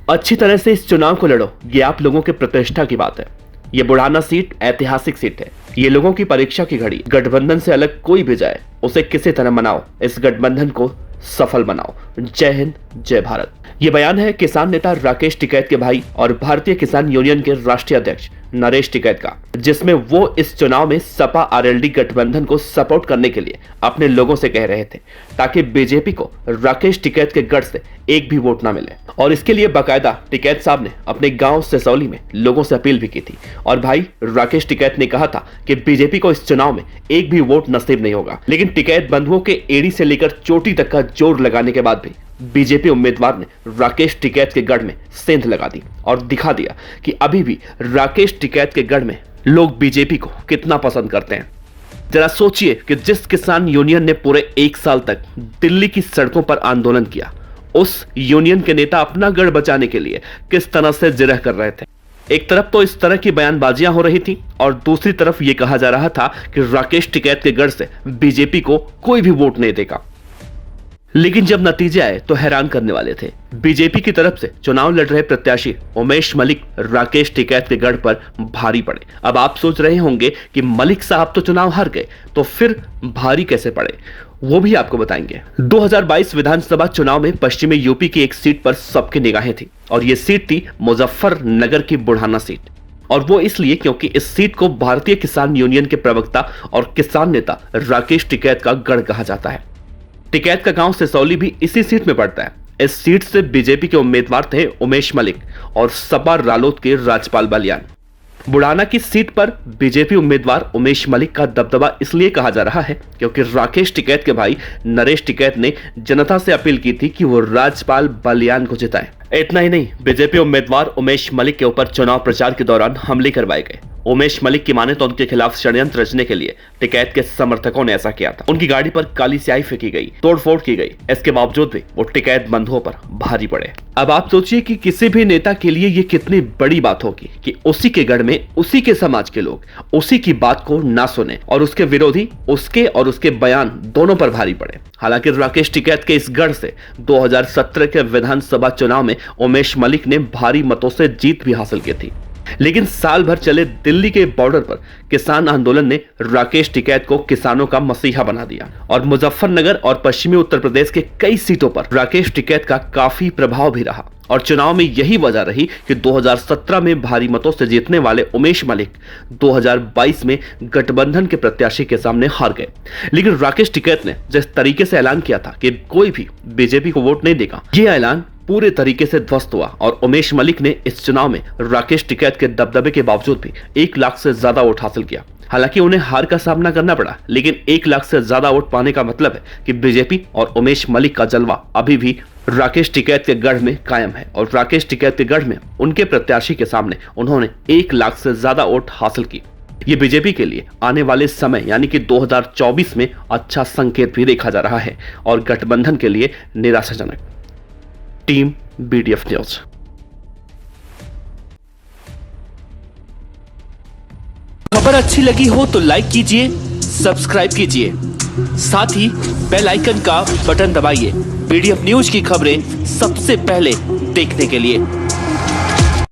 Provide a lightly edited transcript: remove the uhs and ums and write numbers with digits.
अच्छी तरह से इस चुनाव को लड़ो, ये आप लोगों के प्रतिष्ठा की बात है। ये बुढ़ाना सीट ऐतिहासिक सीट है। ये लोगों की परीक्षा की घड़ी। गठबंधन से अलग कोई भी जाए, उसे किसी तरह मनाओ, इस गठबंधन को सफल बनाओ। जय हिंद, जय भारत। ये बयान है किसान नेता राकेश टिकैत के भाई और भारतीय किसान यूनियन के राष्ट्रीय अध्यक्ष नरेश टिकैत का, जिसमें वो इस चुनाव में सपा आरएलडी गठबंधन को सपोर्ट करने के लिए अपने लोगों से कह रहे थे, ताकि बीजेपी को राकेश टिकैत के गढ़ से एक भी वोट ना मिले। और इसके लिए बाकायदा टिकैत साहब ने अपने गांव सिसौली में लोगों से अपील भी की थी। और भाई राकेश टिकैत ने कहा था कि बीजेपी को इस चुनाव में एक भी वोट नसीब नहीं होगा। लेकिन टिकैत बंधुओं के एड़ी से लेकर चोटी तक का जोर लगाने के बाद भी बीजेपी उम्मीदवार ने राकेश टिकैत के गढ़ में सेंध लगा दी और दिखा दिया कि अभी भी राकेश टिकैत के गढ़ में लोग बीजेपी को कितना पसंद करते हैं। जरा सोचिए कि जिस किसान यूनियन ने पूरे 1 साल तक दिल्ली की सड़कों पर आंदोलन किया, उस यूनियन के नेता अपना गढ़ बचाने के लिए किस तरह से जिरह कर रहे थे। एक तरफ तो इस तरह की बयानबाजियां हो रही थी और दूसरी तरफ यह कहा जा रहा था कि राकेश टिकैत के गढ़ से बीजेपी को कोई भी वोट नहीं देगा। लेकिन जब नतीजे आए तो हैरान करने वाले थे। बीजेपी की तरफ से चुनाव लड़ रहे प्रत्याशी उमेश मलिक राकेश टिकैत के गढ़ पर भारी पड़े। अब आप सोच रहे होंगे कि मलिक साहब तो चुनाव हार गए, तो फिर भारी कैसे पड़े, वो भी आपको बताएंगे। 2022 विधानसभा चुनाव में पश्चिमी यूपी की एक सीट पर सबकी निगाहें थी और ये सीट थी मुजफ्फरनगर की बुढ़ाना सीट। और वो इसलिए क्योंकि इस सीट को भारतीय किसान यूनियन के प्रवक्ता और किसान नेता राकेश टिकैत का गढ़ कहा जाता है। टिकैत का गांव सिसौली भी इसी सीट में पड़ता है। इस सीट से बीजेपी के उम्मीदवार थे उमेश मलिक और सपा रालोद के राजपाल बलियान। बुढ़ाना की सीट पर बीजेपी उम्मीदवार उमेश मलिक का दबदबा इसलिए कहा जा रहा है क्योंकि राकेश टिकैत के भाई नरेश टिकैत ने जनता से अपील की थी कि वो राजपाल बलियान को जिताएं। इतना ही नहीं, बीजेपी उम्मीदवार उमेश मलिक के ऊपर चुनाव प्रचार के दौरान हमले करवाए गए। उमेश मलिक की माने तो उनके खिलाफ षड्यंत्र रचने के लिए टिकैत के समर्थकों ने ऐसा किया था। उनकी गाड़ी पर काली स्याही फेंकी गई, तोड़फोड़ की गई। इसके बावजूद भी वो टिकैत बंधुओं पर भारी पड़े। अब आप सोचिए कि किसी भी नेता के लिए ये कितनी बड़ी बात होगी कि उसी के गढ़ में उसी के समाज के लोग उसी की बात को ना सुने और उसके विरोधी उसके और उसके बयान दोनों पर भारी पड़े। हालांकि राकेश टिकैत के इस गढ़ से 2017 के विधानसभा चुनाव में उमेश मलिक ने भारी मतों से जीत भी हासिल की थी। लेकिन साल भर चले दिल्ली के बॉर्डर पर किसान आंदोलन ने राकेश टिकैत को किसानों का मसीहा बना दिया और मुजफ्फरनगर और पश्चिमी उत्तर प्रदेश के कई सीटों पर राकेश टिकैत का काफी प्रभाव भी रहा। और चुनाव में यही वजह रही कि 2017 में भारी मतों से जीतने वाले उमेश मलिक 2022 में गठबंधन के प्रत्याशी के सामने हार गए। लेकिन राकेश टिकैत ने जिस तरीके से ऐलान किया था कि कोई भी बीजेपी को वोट नहीं देगा, यह ऐलान पूरे तरीके से ध्वस्त हुआ और उमेश मलिक ने इस चुनाव में राकेश टिकैत के दबदबे के बावजूद भी 1 लाख से ज्यादा वोट हासिल किया। हालांकि उन्हें हार का सामना करना पड़ा, लेकिन 1 लाख से ज्यादा वोट पाने का मतलब है कि बीजेपी और उमेश मलिक का जलवा अभी भी राकेश टिकैत के गढ़ में कायम है और राकेश टिकैत के गढ़ में उनके प्रत्याशी के सामने उन्होंने 1 लाख से ज्यादा वोट हासिल की। ये बीजेपी के लिए आने वाले समय यानी कि 2024 में अच्छा संकेत भी देखा जा रहा है और गठबंधन के लिए निराशाजनक। Team BDF news. खबर अच्छी लगी हो तो लाइक कीजिए, सब्सक्राइब कीजिए, साथ ही बेल आइकन का बटन दबाइए बीडीएफ न्यूज की खबरें सबसे पहले देखने के लिए।